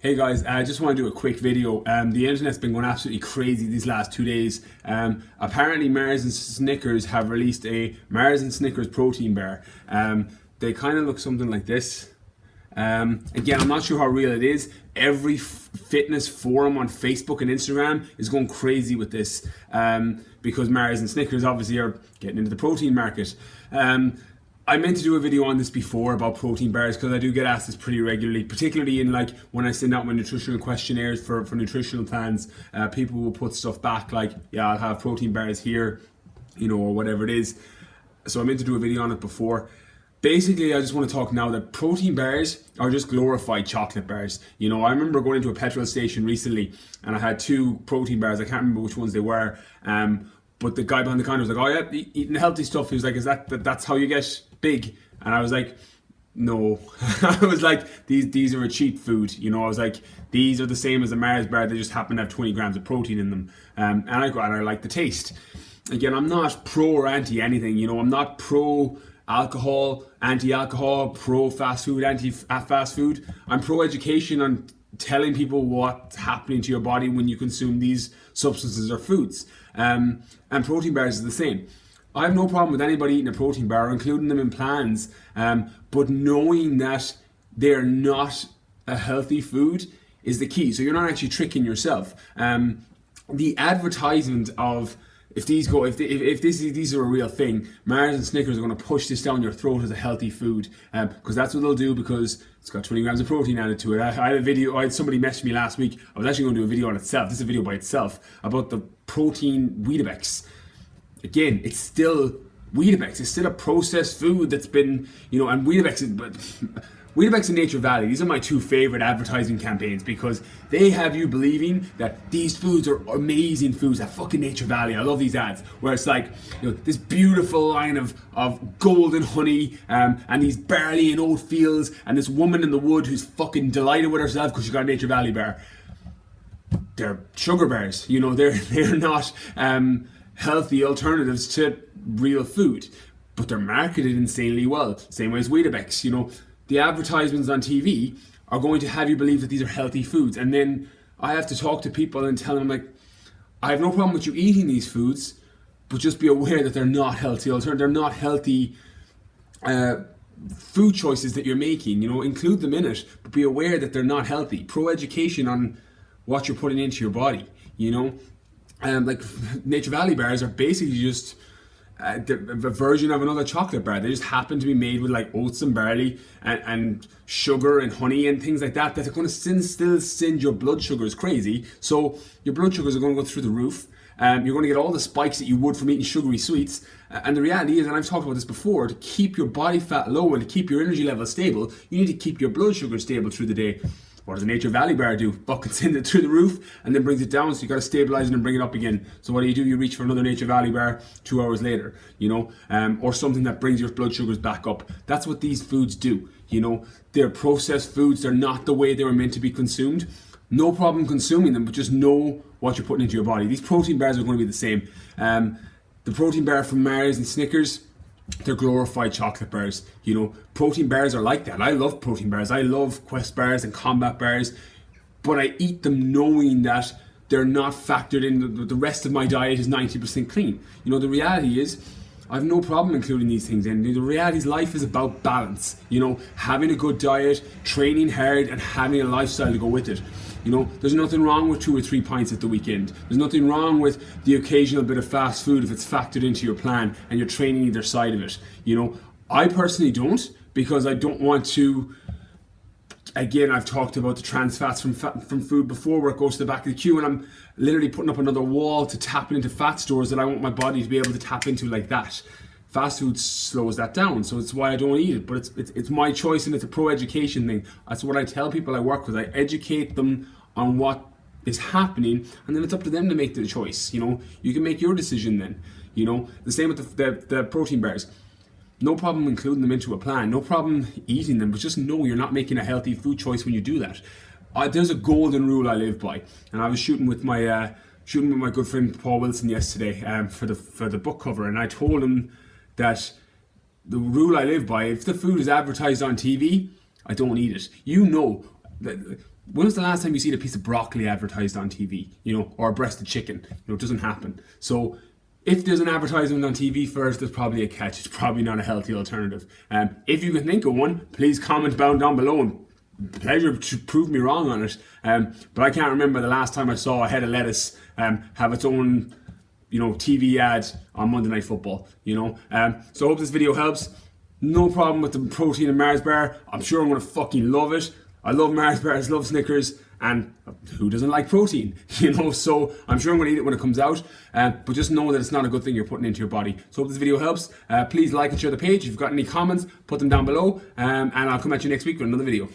Hey guys, I just want to do a quick video. The internet's been going absolutely crazy these last 2 days. Apparently Mars and Snickers have released a Mars and Snickers protein bar. They kind of look something like this. Again, I'm not sure how real it is. Every fitness forum on Facebook and Instagram is going crazy with this because Mars and Snickers obviously are getting into the protein market. I meant to do a video on this before about protein bars because I do get asked this pretty regularly, particularly in like when I send out my nutritional questionnaires for nutritional plans. People will put stuff back like, yeah, I'll have protein bars here, or whatever it is. So I meant to do a video on it before. Basically, I just want to talk now that protein bars are just glorified chocolate bars. I remember going into a petrol station recently and I had two protein bars. I can't remember which ones they were. But the guy behind the counter was like, "Oh yeah, eating healthy stuff." He was like, "Is that's how you get big?" And I was like, "No." I was like, "These are a cheat food." I was like, "These are the same as a Mars bar. They just happen to have 20 grams of protein in them." And I like the taste. Again, I'm not pro or anti anything. I'm not pro alcohol, anti-alcohol, pro fast food, anti-fast food. I'm pro education on telling people what's happening to your body when you consume these substances or foods. And protein bars is the same. I have no problem with anybody eating a protein bar, including them in plans, but knowing that they're not a healthy food is the key. So you're not actually tricking yourself. The advertisement of if these are a real thing, Mars and Snickers are going to push this down your throat as a healthy food, because that's what they'll do, because it's got 20 grams of protein added to it. I had a video. Somebody messaged me last week. I was actually going to do a video on itself. This is a video by itself about the protein Weetabix. Again, it's still Weetabix. It's still a processed food that's been, and Weetabix and Nature Valley, these are my two favorite advertising campaigns because they have you believing that these foods are amazing foods. That fucking Nature Valley, I love these ads where it's like, this beautiful line of golden honey and these barley and oat fields and this woman in the wood who's fucking delighted with herself because she got a Nature Valley bar. They're sugar bars, they're not healthy alternatives to real food, but they're marketed insanely well. Same way as Weetabix, the advertisements on TV are going to have you believe that these are healthy foods. And then I have to talk to people and tell them, like, I have no problem with you eating these foods, but just be aware that they're not healthy alternatives. They're not healthy food choices that you're making. Include them in it, but be aware that they're not healthy. Pro education on what you're putting into your body, like Nature Valley bars are basically just a version of another chocolate bar. They just happen to be made with like oats and barley and sugar and honey and things like that. That's going to still send your blood sugars crazy. So your blood sugars are going to go through the roof. You're going to get all the spikes that you would from eating sugary sweets. And the reality is, and I've talked about this before, to keep your body fat low and to keep your energy level stable, you need to keep your blood sugar stable through the day. What does a Nature Valley bar do? Fucking send it through the roof and then brings it down, so you got to stabilize it and bring it up again. So what do? You reach for another Nature Valley bar 2 hours later, or something that brings your blood sugars back up. That's what these foods do. They're processed foods. They're not the way they were meant to be consumed. No problem consuming them, but just know what you're putting into your body. These protein bars are going to be the same. The protein bar from Mars and Snickers, they're glorified chocolate bars. Protein bars are like that. I love protein bars. I love Quest bars and Combat bars, but I eat them knowing that they're not factored in. The rest of my diet is 90% clean. The reality is, I have no problem including these things in. The reality is, life is about balance. Having a good diet, training hard, and having a lifestyle to go with it. There's nothing wrong with 2 or 3 pints at the weekend. There's nothing wrong with the occasional bit of fast food if it's factored into your plan and you're training either side of it. I personally don't, because I don't want to. Again, I've talked about the trans fats from food before, where it goes to the back of the queue, and I'm literally putting up another wall to tap into fat stores that I want my body to be able to tap into like that. Fast food slows that down, so it's why I don't eat it. But it's my choice, and it's a pro education thing. That's what I tell people I work with. I educate them on what is happening, and then it's up to them to make the choice. You can make your decision then. The same with the protein bars. No problem including them into a plan. No problem eating them, but just know you're not making a healthy food choice when you do that. There's a golden rule I live by, and I was shooting with my good friend Paul Wilson yesterday for the book cover, and I told him that the rule I live by: if the food is advertised on TV, I don't eat it. When was the last time you seen a piece of broccoli advertised on TV, or a breast of chicken? It doesn't happen. So if there's an advertisement on TV first, there's probably a catch. It's probably not a healthy alternative. If you can think of one, please comment down below, and pleasure to prove me wrong on it. But I can't remember the last time I saw a head of lettuce have its own TV ad on Monday Night Football. So I hope this video helps. No problem with the protein in Mars bar. I'm sure I'm gonna fucking love it. I love Mars bars, love Snickers, and who doesn't like protein? So I'm sure I'm gonna eat it when it comes out. But just know that it's not a good thing you're putting into your body. So hope this video helps. Please like and share the page. If you've got any comments, put them down below, and I'll come at you next week with another video.